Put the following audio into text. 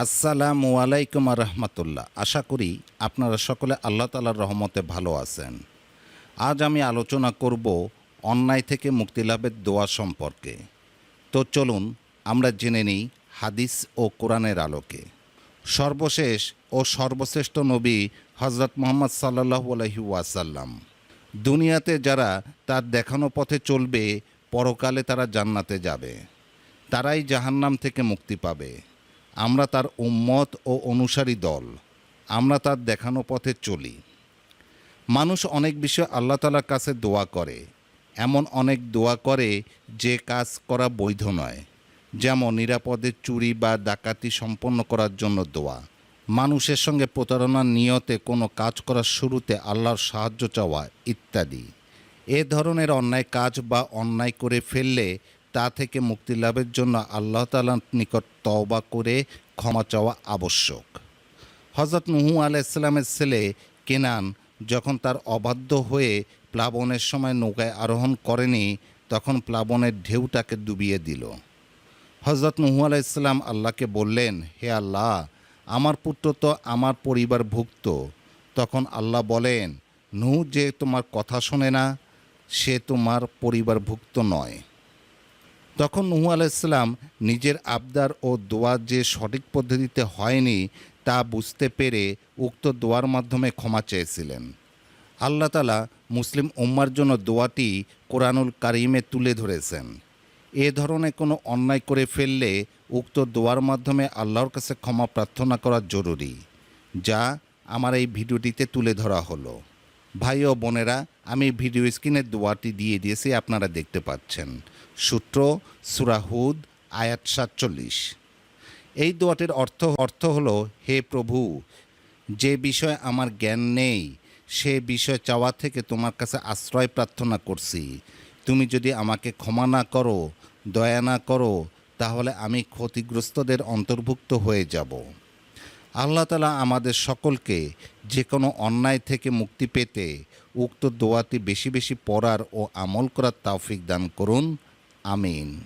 আসসালামু আলাইকুম রহমতুল্লাহ। আশা করি আপনারা সকলে আল্লাহ তাআলার রহমতে ভালো আছেন। আজ আমি আলোচনা করব অন্যায় থেকে মুক্তি লাভের দোয়া সম্পর্কে। তো চলুন আমরা জেনে নিই হাদিস ও কোরআনের আলোকে। সর্বশেষ ও সর্বশ্রেষ্ঠ নবী হজরত মুহাম্মদ সাল্লাল্লাহু আলাইহি ওয়াসাল্লাম। দুনিয়াতে যারা তার দেখানো পথে চলবে, পরকালে তারা জান্নাতে যাবে। তারাই জাহান্নাম থেকে মুক্তি পাবে। আমরা তার উম্মত ও অনুসারী দল। আমরা তার দেখানো পথে চলি। মানুষ অনেক বিষয় আল্লাহ তাআলার কাছে দোয়া করে। এমন অনেক দোয়া করে যে কাজ করা বৈধ নয়, যেমন নিরাপদে চুরি বা ডাকাতি সম্পন্ন করার জন্য দোয়া, মানুষের সঙ্গে প্রতারণার নিয়তে কোনো কাজ করার শুরুতে আল্লাহর সাহায্য চাওয়া ইত্যাদি। এ ধরনের অন্যায় কাজ বা অন্যায় করে ফেললে তা থেকে মুক্তি লাভের জন্য আল্লাহ তাআলার নিকট তওবা করে ক্ষমা চাওয়া আবশ্যক। হযরত নূহ আলাইহিস সালামের ছেলে কেনান যখন তার অবাধ্য হয়ে প্লাবনের সময় নৌকায় আরোহণ করেনি, তখন প্লাবনের ঢেউ তাকে ডুবিয়ে দিল। হযরত নূহ আলাইহিস সালাম আল্লাহকে বললেন, হে আল্লাহ, আমার পুত্র তো আমার পরিবারভুক্ত। তখন আল্লাহ বলেন, নূহ যে তোমার কথা শোনে না, সে তোমার পরিবারভুক্ত নয়। তখন নূহ আলাইহিস সালাম নিজের আবদার ও দোয়া যে সঠিক পদ্ধতিতে হয়নি তা বুঝতে পেরে উক্ত দোয়ার মাধ্যমে ক্ষমা চেয়েছিলেন। আল্লাহ তাআলা মুসলিম উম্মার জন্য দোয়াটি কোরআনুল কারীমে তুলে ধরেছেন। এ ধরনের কোনো অন্যায় করে ফেললে উক্ত দোয়ার মাধ্যমে আল্লাহর কাছে ক্ষমা প্রার্থনা করা জরুরি, যা আমার এই ভিডিওটিতে তুলে ধরা হলো। ভাই ও বোনেরা, আমি ভিডিও স্ক্রিনে দোয়াটি দিয়ে দিয়েছি, আপনারা দেখতে পাচ্ছেন। সূত্র সূরা হুদ আয়াত ৪৭। এই দোয়াটির অর্থ হলো, হে প্রভু, যে বিষয়ে আমার জ্ঞান নেই সে বিষয় চাওয়া থেকে তোমার কাছে আশ্রয় প্রার্থনা করছি। তুমি যদি আমাকে ক্ষমা না করো, দয়া না করো, তাহলে আমি ক্ষতিগ্রস্তদের অন্তর্ভুক্ত হয়ে যাব। আল্লাহ তাআলা আমাদের সকলকে যে কোনো অন্যায় থেকে মুক্তি পেতে উক্ত দোয়াটি বেশি বেশি পড়ার ও আমল করার তৌফিক দান করুন। আমিন।